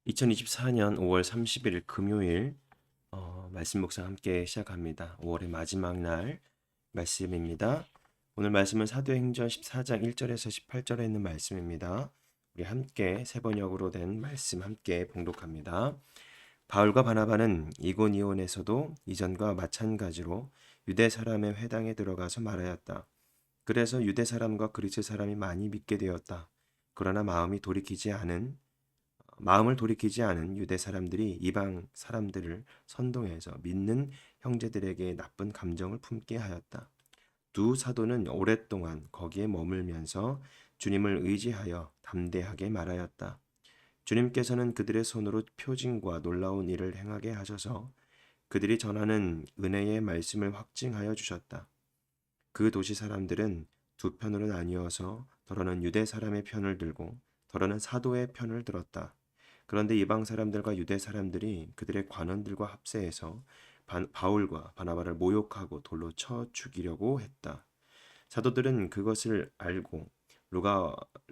2024년 5월 31일 금요일 말씀 묵상 함께 시작합니다. 5월의 마지막 날 말씀입니다. 오늘 말씀은 사도행전 14장 1절에서 18절에 있는 말씀입니다. 우리 함께 세 번역으로 된 말씀 함께 봉독합니다. 바울과 바나바는 이고니온에서도 이전과 마찬가지로 유대 사람의 회당에 들어가서 말하였다. 그래서 유대 사람과 그리스 사람이 많이 믿게 되었다. 그러나 마음을 돌이키지 않은 유대 사람들이 이방 사람들을 선동해서 믿는 형제들에게 나쁜 감정을 품게 하였다. 두 사도는 오랫동안 거기에 머물면서 주님을 의지하여 담대하게 말하였다. 주님께서는 그들의 손으로 표징과 놀라운 일을 행하게 하셔서 그들이 전하는 은혜의 말씀을 확증하여 주셨다. 그 도시 사람들은 두 편으로 나뉘어서 더러는 유대 사람의 편을 들고 더러는 사도의 편을 들었다. 그런데 이방 사람들과 유대 사람들이 그들의 관원들과 합세해서 바울과 바나바를 모욕하고 돌로 쳐 죽이려고 했다. 사도들은 그것을 알고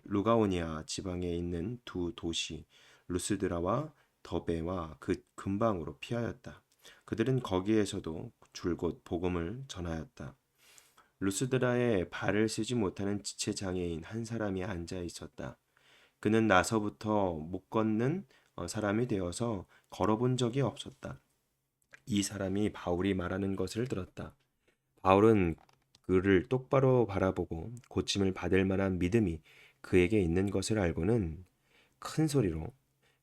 루가오니아 지방에 있는 두 도시 루스드라와 더베와 그 근방으로 피하였다. 그들은 거기에서도 줄곧 복음을 전하였다. 루스드라에 발을 쓰지 못하는 지체 장애인 한 사람이 앉아 있었다. 그는 나서부터 못 걷는 사람이 되어서 걸어본 적이 없었다. 이 사람이 바울이 말하는 것을 들었다. 바울은 그를 똑바로 바라보고 고침을 받을 만한 믿음이 그에게 있는 것을 알고는 큰 소리로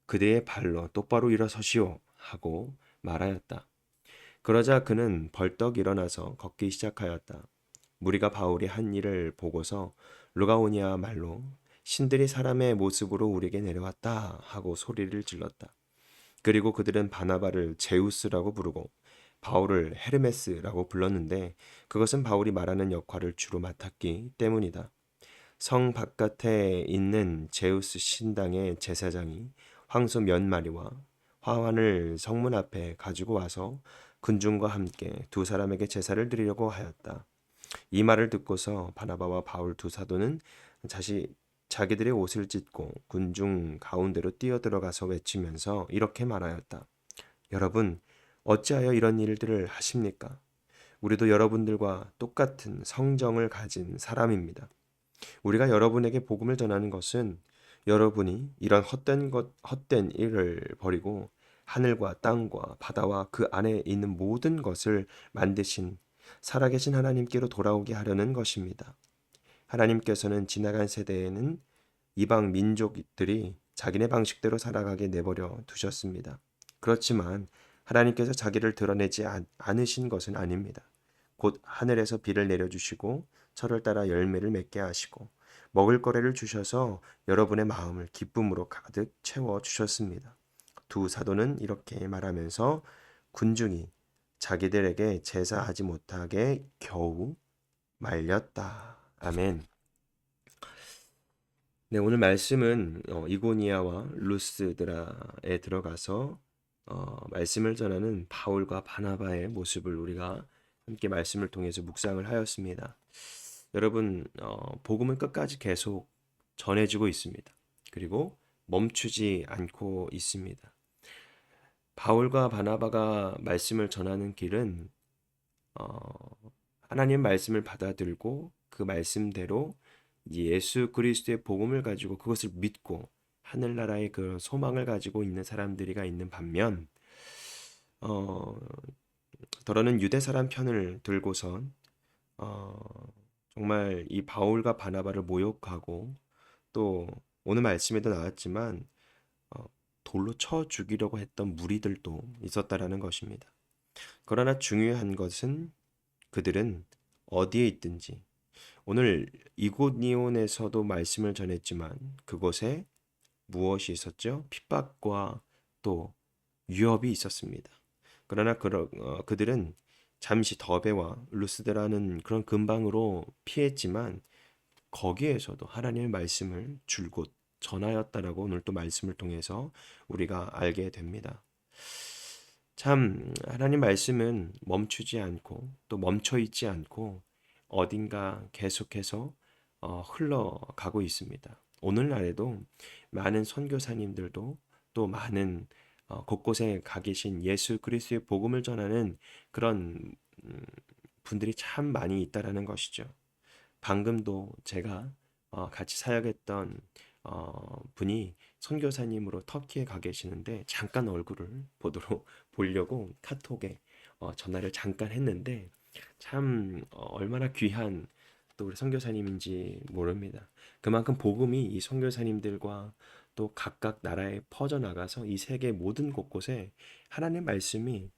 그대의 발로 똑바로 일어서시오 하고 말하였다. 그러자 그는 벌떡 일어나서 걷기 시작하였다. 무리가 바울이 한 일을 보고서 루가오니아 말로 신들이 사람의 모습으로 우리에게 내려왔다 하고 소리를 질렀다. 그리고 그들은 바나바를 제우스라고 부르고 바울을 헤르메스라고 불렀는데 그것은 바울이 말하는 역할을 주로 맡았기 때문이다. 성 바깥에 있는 제우스 신당의 제사장이 황소 몇 마리와 화환을 성문 앞에 가지고 와서 군중과 함께 두 사람에게 제사를 드리려고 하였다. 이 말을 듣고서 바나바와 바울 두 사도는 자기들의 옷을 찢고 군중 가운데로 뛰어들어가서 외치면서 이렇게 말하였다. 여러분, 어찌하여 이런 일들을 하십니까? 우리도 여러분들과 똑같은 성정을 가진 사람입니다. 우리가 여러분에게 복음을 전하는 것은 여러분이 이런 헛된 일을 버리고 하늘과 땅과 바다와 그 안에 있는 모든 것을 만드신 살아계신 하나님께로 돌아오게 하려는 것입니다. 하나님께서는 지나간 세대에는 이방 민족들이 자기네 방식대로 살아가게 내버려 두셨습니다. 그렇지만 하나님께서 자기를 드러내지 않으신 것은 아닙니다. 곧 하늘에서 비를 내려주시고 철을 따라 열매를 맺게 하시고 먹을 거리를 주셔서 여러분의 마음을 기쁨으로 가득 채워 주셨습니다. 두 사도는 이렇게 말하면서 군중이 자기들에게 제사하지 못하게 겨우 말렸다. 아멘. 네, 오늘 말씀은 이고니아와 루스드라에 들어가서 말씀을 전하는 바울과 바나바의 모습을 우리가 함께 말씀을 통해서 묵상을 하였습니다. 여러분, 복음은 끝까지 계속 전해지고 있습니다. 그리고 멈추지 않고 있습니다. 바울과 바나바가 말씀을 전하는 길은 어, 하나님 말씀을 받아들고 그 말씀대로 예수 그리스도의 복음을 가지고 그것을 믿고 하늘나라의 그 소망을 가지고 있는 사람들이가 있는 반면 어, 더러는 유대 사람 편을 들고선 어, 정말 이 바울과 바나바를 모욕하고 또 오늘 말씀에도 나왔지만 어, 돌로 쳐 죽이려고 했던 무리들도 있었다라는 것입니다. 그러나 중요한 것은 그들은 어디에 있든지 오늘 이곳니온에서도 말씀을 전했지만 그곳에 무엇이 있었죠? 핍박과 또 위협이 있었습니다. 그러나 그들은 잠시 더베와 루스드라는 그런 근방으로 피했지만 거기에서도 하나님의 말씀을 줄곧 전하였다라고 오늘 또 말씀을 통해서 우리가 알게 됩니다. 참 하나님 말씀은 멈추지 않고 또 멈춰 있지 않고 어딘가 계속해서 흘러가고 있습니다. 오늘날에도 많은 선교사님들도 또 많은 곳곳에 가 계신 예수 그리스도의 복음을 전하는 그런 음, 분들이 참 많이 있다라는 것이죠. 방금도 제가 같이 사역했던 분이 선교사님으로 터키에 가 계시는데 잠깐 얼굴을 보도록 보려고 카톡에 전화를 잠깐 했는데 참 얼마나 귀한 또 우리 선교사님인지 모릅니다. 그만큼 복음이 이 선교사님들과 또 각각 나라에 퍼져 나가서 이 세계 모든 곳곳에 하나님의 말씀이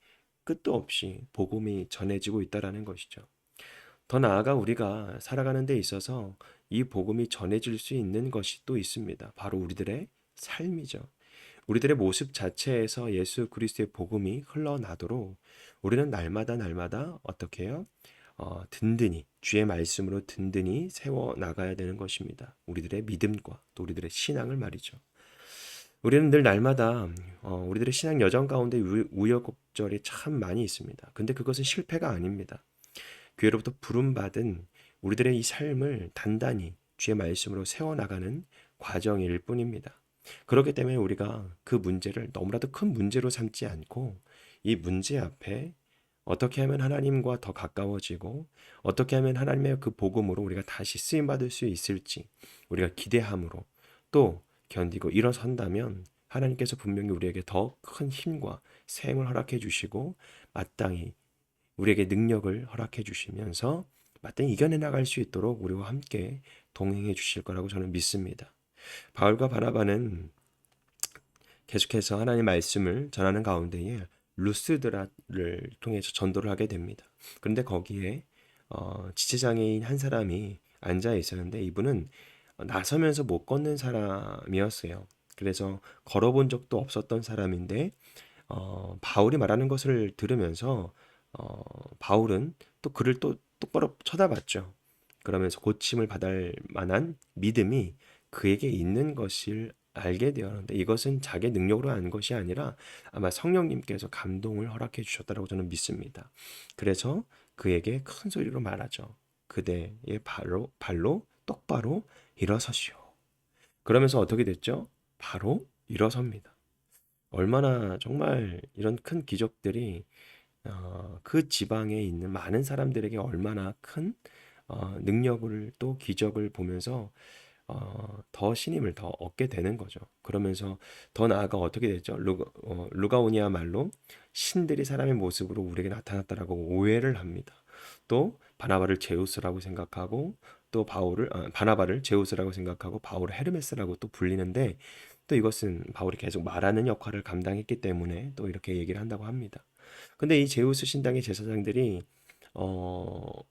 끝도 없이 복음이 전해지고 있다라는 것이죠. 더 나아가 우리가 살아가는 데 있어서 이 복음이 전해질 수 있는 것이 또 있습니다. 바로 우리들의 삶이죠. 우리들의 모습 자체에서 예수 그리스도의 복음이 흘러나도록 우리는 날마다 날마다 어떻게 해요? 든든히 주의 말씀으로 든든히 세워 나가야 되는 것입니다. 우리들의 믿음과 또 우리들의 신앙을 말이죠. 우리는 늘 날마다 우리들의 신앙 여정 가운데 우여곡절이 참 많이 있습니다. 근데 그것은 실패가 아닙니다. 교회로부터 부름받은 우리들의 이 삶을 단단히 주의 말씀으로 세워나가는 과정일 뿐입니다. 그렇기 때문에 우리가 그 문제를 너무나도 큰 문제로 삼지 않고 이 문제 앞에 어떻게 하면 하나님과 더 가까워지고 어떻게 하면 하나님의 그 복음으로 우리가 다시 쓰임받을 수 있을지 우리가 기대함으로 또 견디고 일어선다면 하나님께서 분명히 우리에게 더 큰 힘과 생을 허락해 주시고 마땅히 우리에게 능력을 허락해 주시면서 마땅히 이겨내 나갈 수 있도록 우리와 함께 동행해 주실 거라고 저는 믿습니다. 바울과 바나바는 계속해서 하나님의 말씀을 전하는 가운데에 루스드라를 통해서 전도를 하게 됩니다. 그런데 거기에 지체장애인 한 사람이 앉아 있었는데 이분은 나서면서 못 걷는 사람이었어요. 그래서 걸어본 적도 없었던 사람인데 바울이 말하는 것을 들으면서 바울은 또 그를 또 똑바로 쳐다봤죠. 그러면서 고침을 받을 만한 믿음이 그에게 있는 것을 알게 되었는데 이것은 자기 능력으로 한 것이 아니라 아마 성령님께서 감동을 허락해 주셨다고 저는 믿습니다. 그래서 그에게 큰 소리로 말하죠. 그대의 발로 똑바로 일어서시오. 그러면서 어떻게 됐죠? 바로 일어섭니다. 얼마나 정말 이런 큰 기적들이 그 지방에 있는 많은 사람들에게 얼마나 큰 능력을 또 기적을 보면서 더 신임을 더 얻게 되는 거죠. 그러면서 더 나아가 어떻게 됐죠? 루가오니아 말로 신들이 사람의 모습으로 우리에게 나타났다라고 오해를 합니다. 또 바나바를 제우스라고 생각하고 또 바나바를 제우스라고 생각하고 바울을 헤르메스라고 또 불리는데 또 이것은 바울이 계속 말하는 역할을 감당했기 때문에 또 이렇게 얘기를 한다고 합니다. 근데 이 제우스 신당의 제사장들이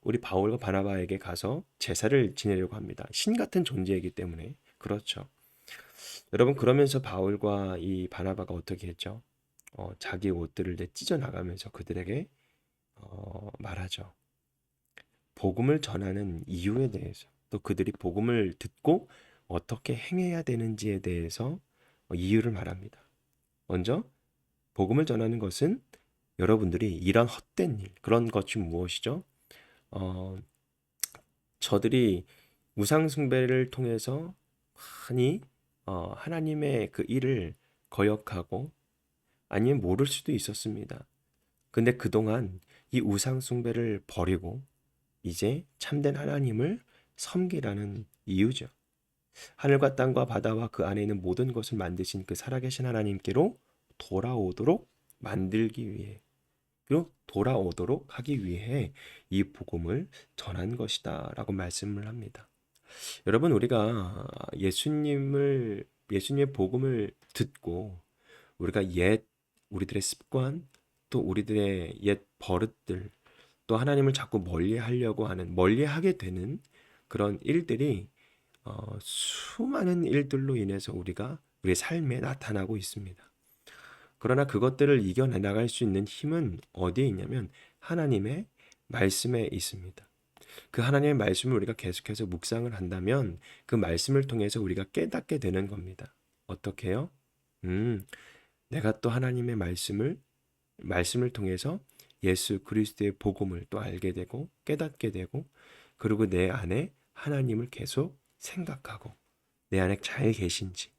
우리 바울과 바나바에게 가서 제사를 지내려고 합니다. 신 같은 존재이기 때문에 그렇죠. 여러분 그러면서 바울과 이 바나바가 어떻게 했죠? 자기 옷들을 찢어 나가면서 그들에게 말하죠. 복음을 전하는 이유에 대해서 또 그들이 복음을 듣고 어떻게 행해야 되는지에 대해서 이유를 말합니다. 먼저 복음을 전하는 것은 여러분들이 이런 헛된 일, 그런 것이 무엇이죠? 어, 저들이 우상 숭배를 통해서 많이 하나님의 그 일을 거역하고 아니면 모를 수도 있었습니다. 근데 그동안 이 우상 숭배를 버리고 이제 참된 하나님을 섬기라는 이유죠. 하늘과 땅과 바다와 그 안에 있는 모든 것을 만드신 그 살아계신 하나님께로 돌아오도록 만들기 위해 그리고 돌아오도록 하기 위해 이 복음을 전한 것이다라고 말씀을 합니다. 여러분 우리가 예수님의 복음을 듣고 우리가 우리들의 습관 또 우리들의 옛 버릇들 또 하나님을 자꾸 멀리하게 되는 그런 일들이 수많은 일들로 인해서 우리의 삶에 나타나고 있습니다. 그러나 그것들을 이겨내 나갈 수 있는 힘은 어디에 있냐면 하나님의 말씀에 있습니다. 그 하나님의 말씀을 우리가 계속해서 묵상을 한다면 그 말씀을 통해서 우리가 깨닫게 되는 겁니다. 어떻게 해요? 내가 또 하나님의 말씀을 통해서 예수 그리스도의 복음을 또 알게 되고 깨닫게 되고 그리고 내 안에 하나님을 계속 생각하고 내 안에 잘 계신지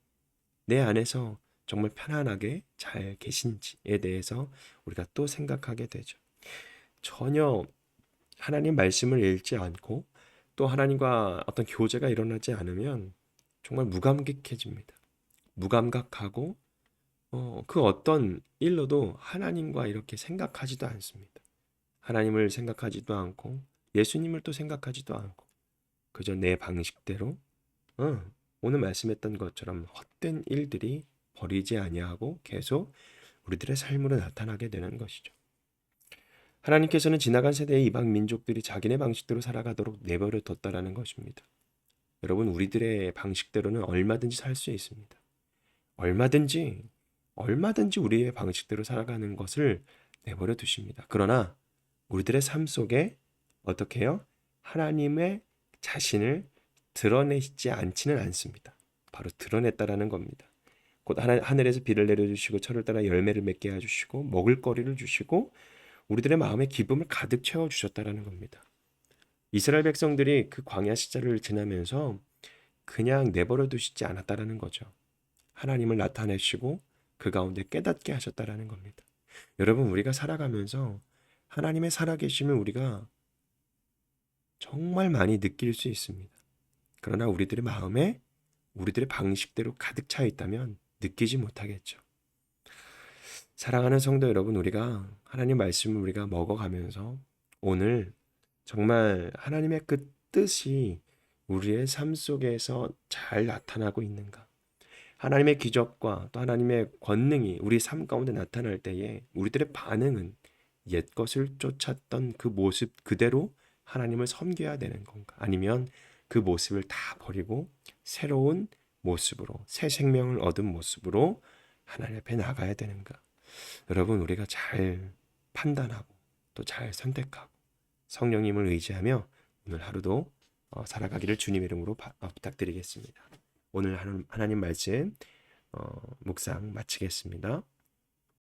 내 안에서 정말 편안하게 잘 계신지에 대해서 우리가 또 생각하게 되죠. 전혀 하나님 말씀을 읽지 않고 또 하나님과 어떤 교제가 일어나지 않으면 정말 무감각해집니다. 무감각하고 그 어떤 일로도 하나님과 이렇게 생각하지도 않습니다. 하나님을 생각하지도 않고 예수님을 또 생각하지도 않고 그저 내 방식대로 오늘 말씀했던 것처럼 헛된 일들이 버리지 아니하고 계속 우리들의 삶으로 나타나게 되는 것이죠. 하나님께서는 지나간 세대의 이방 민족들이 자기네 방식대로 살아가도록 내버려 뒀다라는 것입니다. 여러분, 우리들의 방식대로는 얼마든지 살 수 있습니다. 얼마든지 우리의 방식대로 살아가는 것을 내버려 두십니다. 그러나 우리들의 삶 속에 어떻게 해요? 하나님의 자신을 드러내지 않지는 않습니다. 바로 드러냈다라는 겁니다. 곧 하늘에서 비를 내려주시고 철을 따라 열매를 맺게 해주시고 먹을 거리를 주시고 우리들의 마음에 기쁨을 가득 채워주셨다라는 겁니다. 이스라엘 백성들이 그 광야 시절을 지나면서 그냥 내버려 두시지 않았다라는 거죠. 하나님을 나타내시고 그 가운데 깨닫게 하셨다라는 겁니다. 여러분, 우리가 살아가면서 하나님의 살아계심을 우리가 정말 많이 느낄 수 있습니다. 그러나 우리들의 마음에 우리들의 방식대로 가득 차 있다면 느끼지 못하겠죠. 사랑하는 성도 여러분, 우리가 하나님 말씀을 우리가 먹어가면서 오늘 정말 하나님의 그 뜻이 우리의 삶 속에서 잘 나타나고 있는가? 하나님의 기적과 또 하나님의 권능이 우리 삶 가운데 나타날 때에 우리들의 반응은 옛것을 쫓았던 그 모습 그대로 하나님을 섬겨야 되는 건가? 아니면 그 모습을 다 버리고 새로운 모습으로, 새 생명을 얻은 모습으로 하나님 앞에 나가야 되는가? 여러분, 우리가 잘 판단하고 또 잘 선택하고 성령님을 의지하며 오늘 하루도 살아가기를 주님 이름으로 부탁드리겠습니다. 오늘 하나님 말씀 묵상 마치겠습니다.